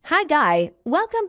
Hi guy, welcome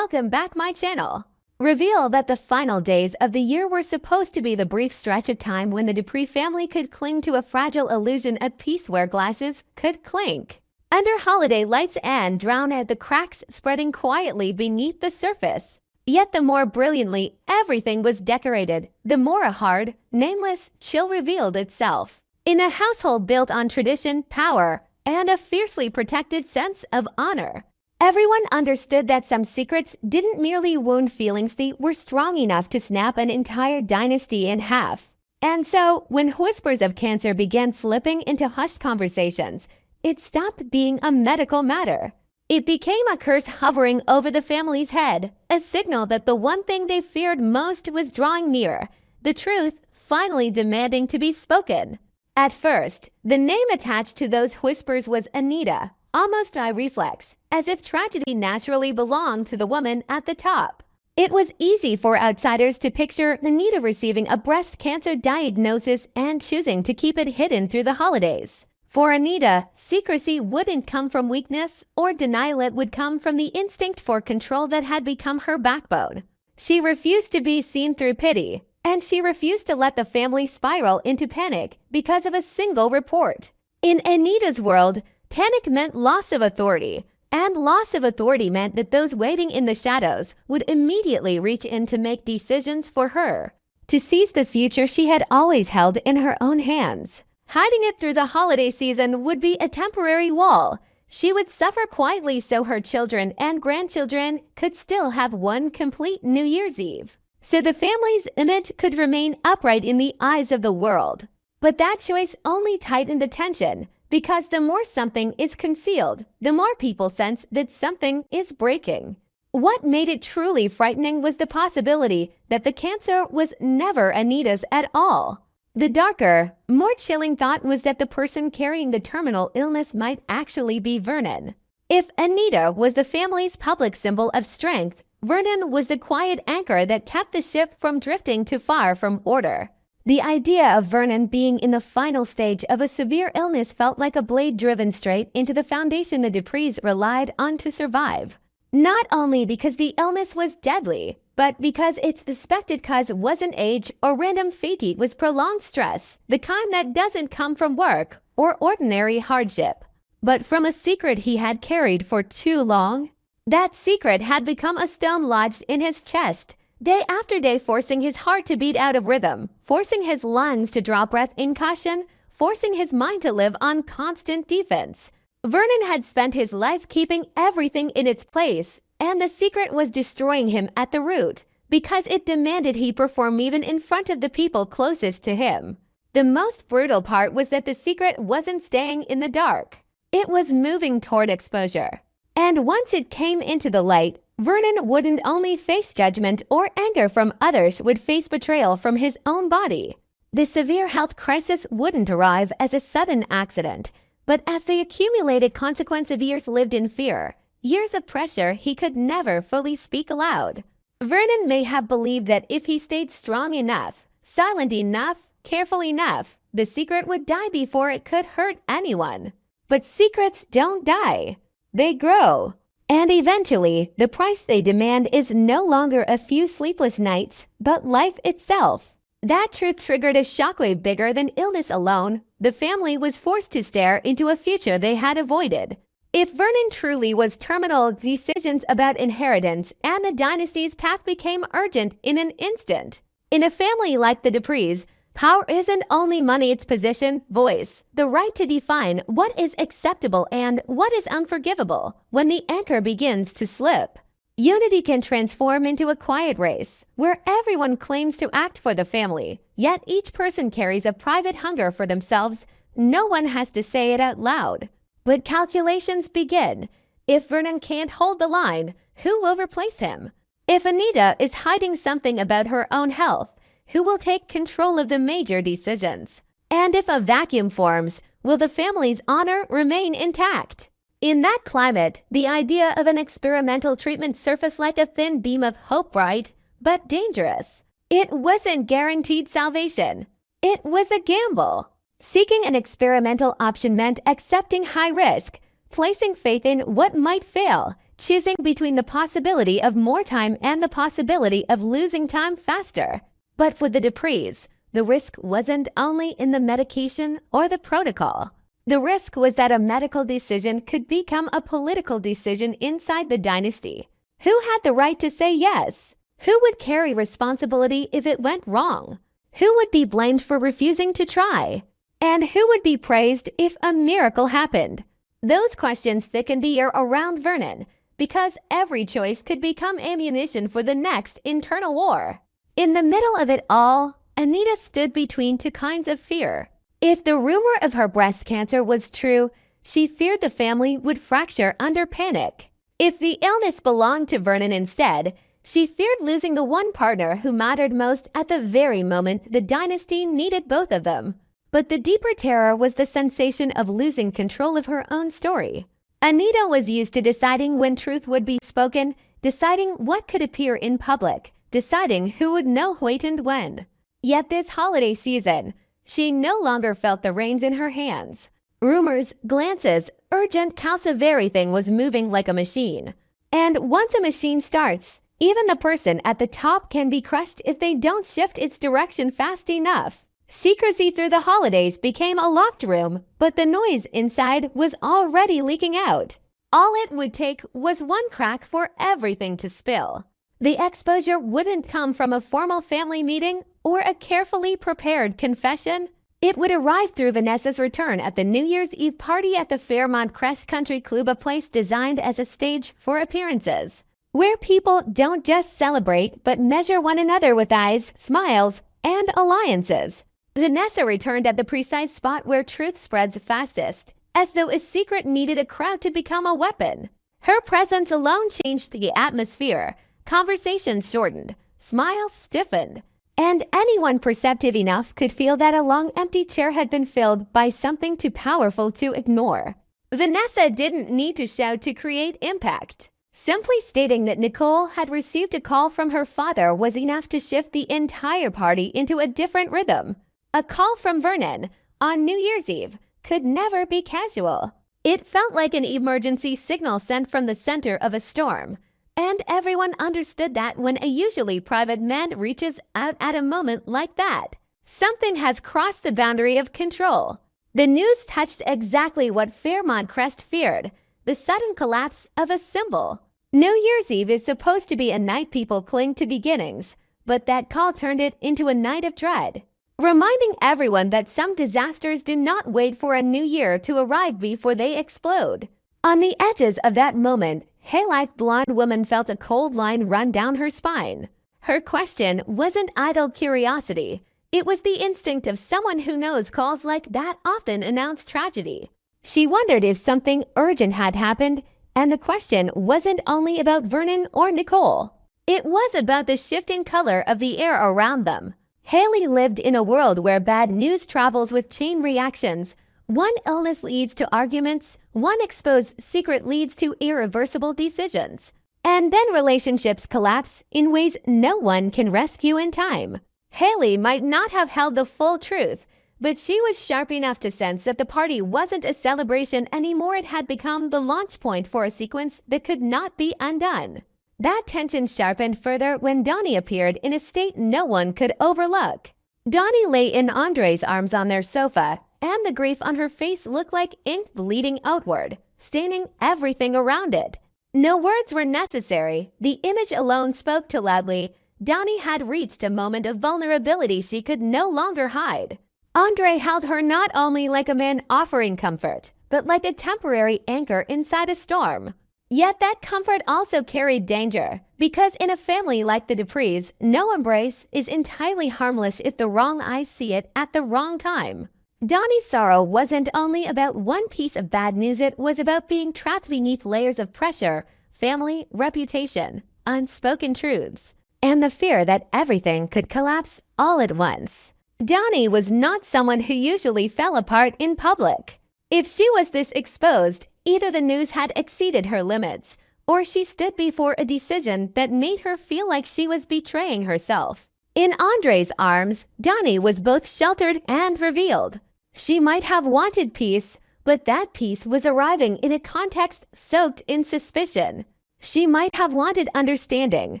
back my channel. Reveal that the final days of the year were supposed to be the brief stretch of time when the Dupree family could cling to a fragile illusion of peace where glasses could clink under holiday lights and drown out the cracks spreading quietly beneath the surface. Yet the more brilliantly everything was decorated, the more a hard, nameless chill revealed itself. In a household built on tradition, power, and a fiercely protected sense of honor, everyone understood that some secrets didn't merely wound feelings, they were strong enough to snap an entire dynasty in half. And so, when whispers of cancer began slipping into hushed conversations, it stopped being a medical matter. It became a curse hovering over the family's head, a signal that the one thing they feared most was drawing near, the truth finally demanding to be spoken. At first, the name attached to those whispers was Anita, almost by reflex, as if tragedy naturally belonged to the woman at the top. It was easy for outsiders to picture Anita receiving a breast cancer diagnosis and choosing to keep it hidden through the holidays. For Anita, secrecy wouldn't come from weakness or denial, it would come from the instinct for control that had become her backbone. She refused to be seen through pity, and she refused to let the family spiral into panic because of a single report. In Anita's world, panic meant loss of authority, and loss of authority meant that those waiting in the shadows would immediately reach in to make decisions for her, to seize the future she had always held in her own hands. Hiding it through the holiday season would be a temporary wall. She would suffer quietly so her children and grandchildren could still have one complete New Year's Eve, so the family's image could remain upright in the eyes of the world. But that choice only tightened the tension, because the more something is concealed, the more people sense that something is breaking. What made it truly frightening was the possibility that the cancer was never Anita's at all. The darker, more chilling thought was that the person carrying the terminal illness might actually be Vernon. If Anita was the family's public symbol of strength, Vernon was the quiet anchor that kept the ship from drifting too far from order. The idea of Vernon being in the final stage of a severe illness felt like a blade driven straight into the foundation the Duprees relied on to survive. Not only because the illness was deadly, but because its suspected cause wasn't age or random fate, it was prolonged stress, the kind that doesn't come from work or ordinary hardship, but from a secret he had carried for too long. That secret had become a stone lodged in his chest, day after day, forcing his heart to beat out of rhythm, forcing his lungs to draw breath in caution, forcing his mind to live on constant defense. Vernon had spent his life keeping everything in its place, and the secret was destroying him at the root, because it demanded he perform even in front of the people closest to him. The most brutal part was that the secret wasn't staying in the dark. It was moving toward exposure. And once it came into the light, Vernon wouldn't only face judgment or anger from others, would face betrayal from his own body. The severe health crisis wouldn't arrive as a sudden accident, but as the accumulated consequence of years lived in fear, years of pressure he could never fully speak aloud. Vernon may have believed that if he stayed strong enough, silent enough, careful enough, the secret would die before it could hurt anyone. But secrets don't die. They grow. And eventually, the price they demand is no longer a few sleepless nights, but life itself. That truth triggered a shockwave bigger than illness alone. The family was forced to stare into a future they had avoided. If Vernon truly was terminal, decisions about inheritance and the dynasty's path became urgent in an instant. In a family like the Duprees, power isn't only money, it's position, voice, the right to define what is acceptable and what is unforgivable. When the anchor begins to slip, unity can transform into a quiet race, where everyone claims to act for the family, yet each person carries a private hunger for themselves. No one has to say it out loud. But calculations begin. If Vernon can't hold the line, who will replace him? If Anita is hiding something about her own health, who will take control of the major decisions? And if a vacuum forms, will the family's honor remain intact? In that climate, the idea of an experimental treatment surfaced like a thin beam of hope, bright but dangerous. It wasn't guaranteed salvation. It was a gamble. Seeking an experimental option meant accepting high risk, placing faith in what might fail, choosing between the possibility of more time and the possibility of losing time faster. But for the Duprees, the risk wasn't only in the medication or the protocol. The risk was that a medical decision could become a political decision inside the dynasty. Who had the right to say yes? Who would carry responsibility if it went wrong? Who would be blamed for refusing to try? And who would be praised if a miracle happened? Those questions thickened the air around Vernon, because every choice could become ammunition for the next internal war. In the middle of it all, Anita stood between two kinds of fear. If the rumor of her breast cancer was true, she feared the family would fracture under panic. If the illness belonged to Vernon instead, she feared losing the one partner who mattered most at the very moment the dynasty needed both of them. But the deeper terror was the sensation of losing control of her own story. Anita was used to deciding when truth would be spoken, deciding what could appear in public, deciding who would know what and when. Yet this holiday season, she no longer felt the reins in her hands. Rumors, glances, urgent calls of everything was moving like a machine. And once a machine starts, even the person at the top can be crushed if they don't shift its direction fast enough. Secrecy through the holidays became a locked room, but the noise inside was already leaking out. All it would take was one crack for everything to spill. The exposure wouldn't come from a formal family meeting or a carefully prepared confession. It would arrive through Vanessa's return at the New Year's Eve party at the Fairmont Crest Country Club, a place designed as a stage for appearances, where people don't just celebrate but measure one another with eyes, smiles, and alliances. Vanessa returned at the precise spot where truth spreads fastest, as though a secret needed a crowd to become a weapon. Her presence alone changed the atmosphere. Conversations shortened, smiles stiffened, and anyone perceptive enough could feel that a long empty chair had been filled by something too powerful to ignore. Vanessa didn't need to shout to create impact. Simply stating that Nicole had received a call from her father was enough to shift the entire party into a different rhythm. A call from Vernon on New Year's Eve could never be casual. It felt like an emergency signal sent from the center of a storm. And everyone understood that when a usually private man reaches out at a moment like that, something has crossed the boundary of control. The news touched exactly what Fairmont Crest feared, the sudden collapse of a symbol. New Year's Eve is supposed to be a night people cling to beginnings, but that call turned it into a night of dread, reminding everyone that some disasters do not wait for a new year to arrive before they explode. On the edges of that moment, hair-like blonde woman felt a cold line run down her spine. Her question wasn't idle curiosity. It was the instinct of someone who knows calls like that often announce tragedy. She wondered if something urgent had happened, and the question wasn't only about Vernon or Nicole. It was about the shifting color of the air around them. Haley lived in a world where bad news travels with chain reactions. One illness leads to arguments, one exposed secret leads to irreversible decisions. And then relationships collapse in ways no one can rescue in time. Haley might not have held the full truth, but she was sharp enough to sense that the party wasn't a celebration anymore. It had become the launch point for a sequence that could not be undone. That tension sharpened further when Donnie appeared in a state no one could overlook. Donnie lay in Andre's arms on their sofa, and the grief on her face looked like ink bleeding outward, staining everything around it. No words were necessary. The image alone spoke too loudly. Donnie had reached a moment of vulnerability she could no longer hide. Andre held her not only like a man offering comfort, but like a temporary anchor inside a storm. Yet that comfort also carried danger, because in a family like the Duprees, no embrace is entirely harmless if the wrong eyes see it at the wrong time. Donnie's sorrow wasn't only about one piece of bad news, it was about being trapped beneath layers of pressure, family, reputation, unspoken truths, and the fear that everything could collapse all at once. Donnie was not someone who usually fell apart in public. If she was this exposed, either the news had exceeded her limits, or she stood before a decision that made her feel like she was betraying herself. In Andre's arms, Donnie was both sheltered and revealed. She might have wanted peace, but that peace was arriving in a context soaked in suspicion. She might have wanted understanding,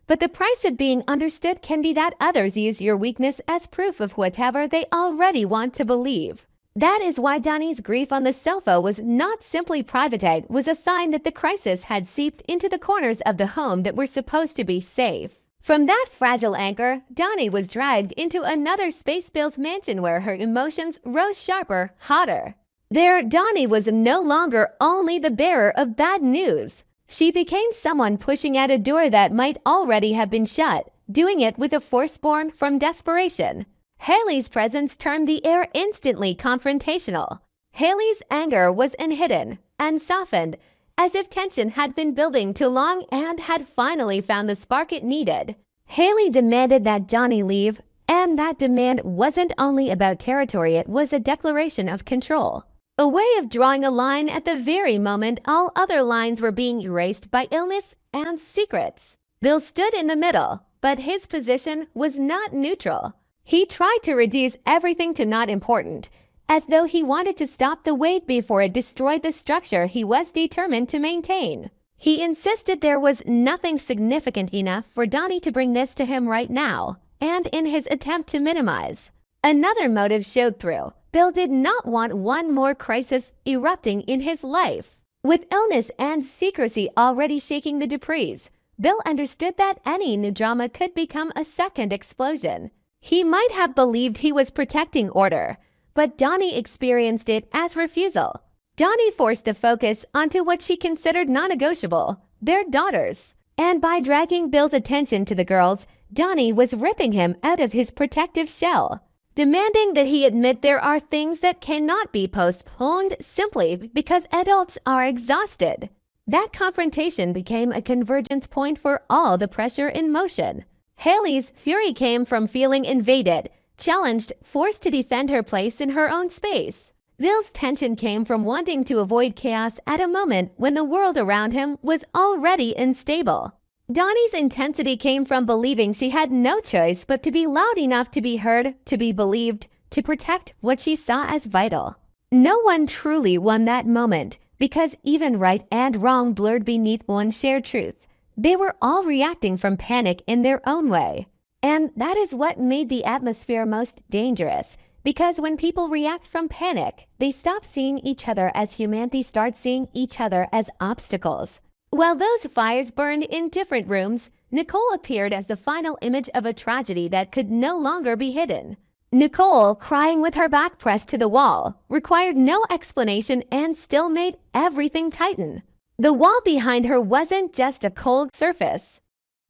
but the price of being understood can be that others use your weakness as proof of whatever they already want to believe. That is why Donnie's grief on the sofa was not simply private, it was a sign that the crisis had seeped into the corners of the home that were supposed to be safe. From that fragile anchor, Donnie was dragged into another space-built mansion where her emotions rose sharper, hotter. There, Donnie was no longer only the bearer of bad news. She became someone pushing at a door that might already have been shut, doing it with a force born from desperation. Haley's presence turned the air instantly confrontational. Haley's anger was unhidden and softened, as if tension had been building too long and had finally found the spark it needed. Haley demanded that Donnie leave, and that demand wasn't only about territory, it was a declaration of control. A way of drawing a line at the very moment all other lines were being erased by illness and secrets. Bill stood in the middle, but his position was not neutral. He tried to reduce everything to not important, as though he wanted to stop the weight before it destroyed the structure he was determined to maintain. He insisted there was nothing significant enough for Donnie to bring this to him right now, and in his attempt to minimize, another motive showed through. Bill did not want one more crisis erupting in his life. With illness and secrecy already shaking the Duprees, Bill understood that any new drama could become a second explosion. He might have believed he was protecting order, but Donnie experienced it as refusal. Donnie forced the focus onto what she considered non-negotiable, their daughters. And by dragging Bill's attention to the girls, Donnie was ripping him out of his protective shell, demanding that he admit there are things that cannot be postponed simply because adults are exhausted. That confrontation became a convergence point for all the pressure in motion. Haley's fury came from feeling invaded, challenged, forced to defend her place in her own space. Bill's tension came from wanting to avoid chaos at a moment when the world around him was already unstable. Donnie's intensity came from believing she had no choice but to be loud enough to be heard, to be believed, to protect what she saw as vital. No one truly won that moment, because even right and wrong blurred beneath one shared truth. They were all reacting from panic in their own way. And that is what made the atmosphere most dangerous, because when people react from panic, they stop seeing each other as humanity, start seeing each other as obstacles. While those fires burned in different rooms, Nicole appeared as the final image of a tragedy that could no longer be hidden. Nicole, crying with her back pressed to the wall, required no explanation and still made everything tighten. The wall behind her wasn't just a cold surface.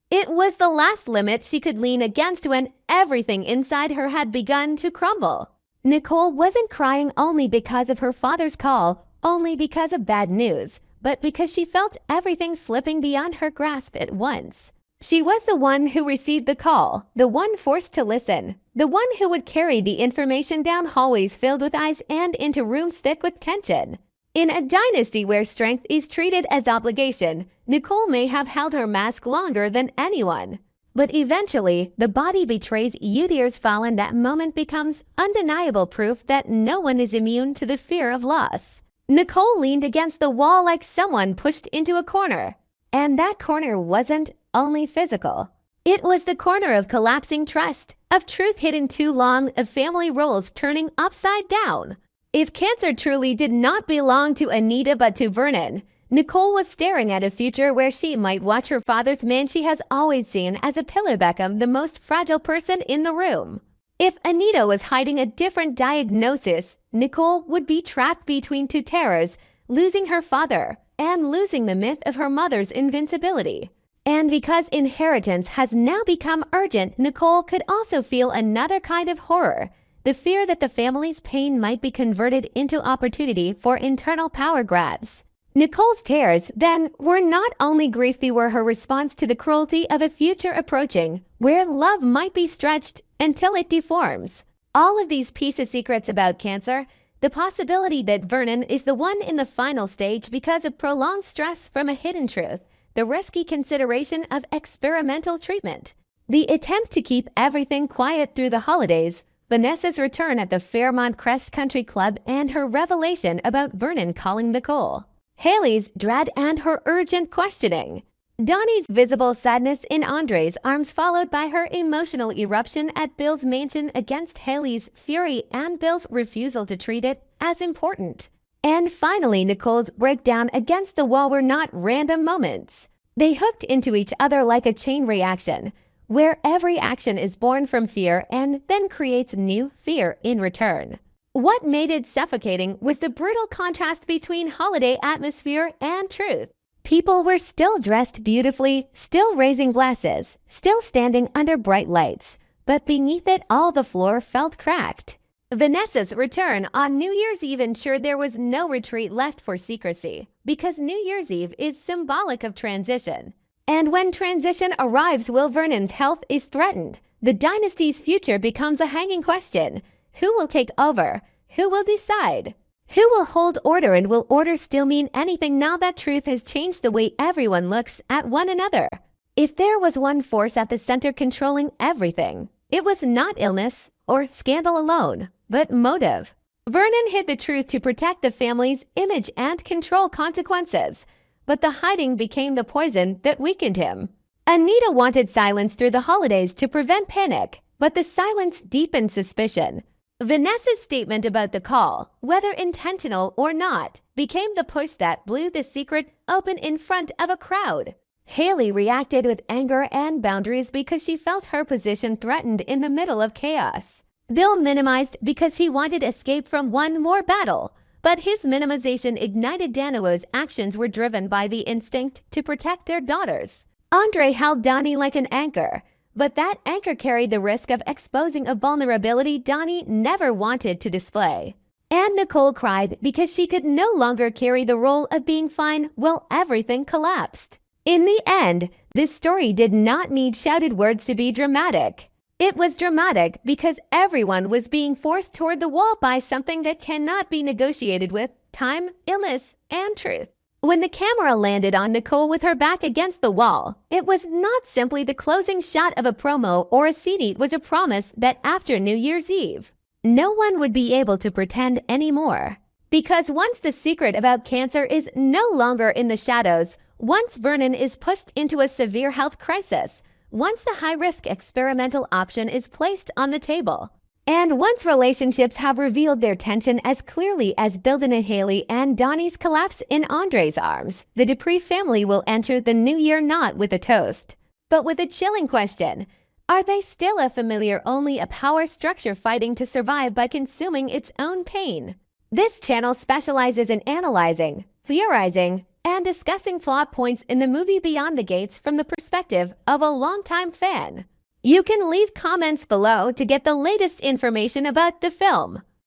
It was the last limit she could lean against when everything inside her had begun to crumble. Nicole wasn't crying only because of her father's call, only because of bad news, but because she felt everything slipping beyond her grasp at once. She was the one who received the call, the one forced to listen, the one who would carry the information down hallways filled with eyes and into rooms thick with tension. In a dynasty where strength is treated as obligation, Nicole may have held her mask longer than anyone. But eventually, the body betrays you. Years fallen, that moment becomes undeniable proof that no one is immune to the fear of loss. Nicole leaned against the wall like someone pushed into a corner. And that corner wasn't only physical. It was the corner of collapsing trust, of truth hidden too long, of family roles turning upside down. If cancer truly did not belong to Anita but to Vernon, Nicole was staring at a future where she might watch her father's man she has always seen as a pillar become the most fragile person in the room. If Anita was hiding a different diagnosis, Nicole would be trapped between two terrors, losing her father and losing the myth of her mother's invincibility. And because inheritance has now become urgent, Nicole could also feel another kind of horror. The fear that the family's pain might be converted into opportunity for internal power grabs. Nicole's tears, then, were not only grief, they were her response to the cruelty of a future approaching, where love might be stretched until it deforms. All of these pieces secrets about cancer, the possibility that Vernon is the one in the final stage because of prolonged stress from a hidden truth, the risky consideration of experimental treatment, the attempt to keep everything quiet through the holidays, Vanessa's return at the Fairmont Crest Country Club, and her revelation about Vernon calling Nicole, Haley's dread and her urgent questioning. Donnie's visible sadness in Andre's arms, followed by her emotional eruption at Bill's mansion against Haley's fury and Bill's refusal to treat it as important. And finally, Nicole's breakdown against the wall were not random moments. They hooked into each other like a chain reaction, where every action is born from fear and then creates new fear in return. What made it suffocating was the brutal contrast between holiday atmosphere and truth. People were still dressed beautifully, still raising glasses, still standing under bright lights, but beneath it all the floor felt cracked. Vanessa's return on New Year's Eve ensured there was no retreat left for secrecy, because New Year's Eve is symbolic of transition. And when transition arrives while Vernon's health is threatened, the dynasty's future becomes a hanging question. Who will take over? Who will decide? Who will hold order, and will order still mean anything now that truth has changed the way everyone looks at one another? If there was one force at the center controlling everything, it was not illness or scandal alone, but motive. Vernon hid the truth to protect the family's image and control consequences, but the hiding became the poison that weakened him. Anita wanted silence through the holidays to prevent panic, but the silence deepened suspicion. Vanessa's statement about the call, whether intentional or not, became the push that blew the secret open in front of a crowd. Haley reacted with anger and boundaries because she felt her position threatened in the middle of chaos. Bill minimized because he wanted escape from one more battle, but his minimization ignited Dano's actions were driven by the instinct to protect their daughters. Andre held Donnie like an anchor, but that anchor carried the risk of exposing a vulnerability Donnie never wanted to display. And Nicole cried because she could no longer carry the role of being fine while everything collapsed. In the end, this story did not need shouted words to be dramatic. It was dramatic because everyone was being forced toward the wall by something that cannot be negotiated with: time, illness, and truth. When the camera landed on Nicole with her back against the wall, it was not simply the closing shot of a promo or a scene. It was a promise that after New Year's Eve, no one would be able to pretend anymore. Because once the secret about cancer is no longer in the shadows, once Vernon is pushed into a severe health crisis, once the high-risk experimental option is placed on the table, and once relationships have revealed their tension as clearly as Bill and Haley and Donnie's collapse in Andre's arms, the Dupree family will enter the new year not with a toast, but with a chilling question. Are they still a familiar, only a power structure fighting to survive by consuming its own pain? This channel specializes in analyzing, theorizing, and discussing plot points in the movie Beyond the Gates from the perspective of a longtime fan. You can leave comments below to get the latest information about the film.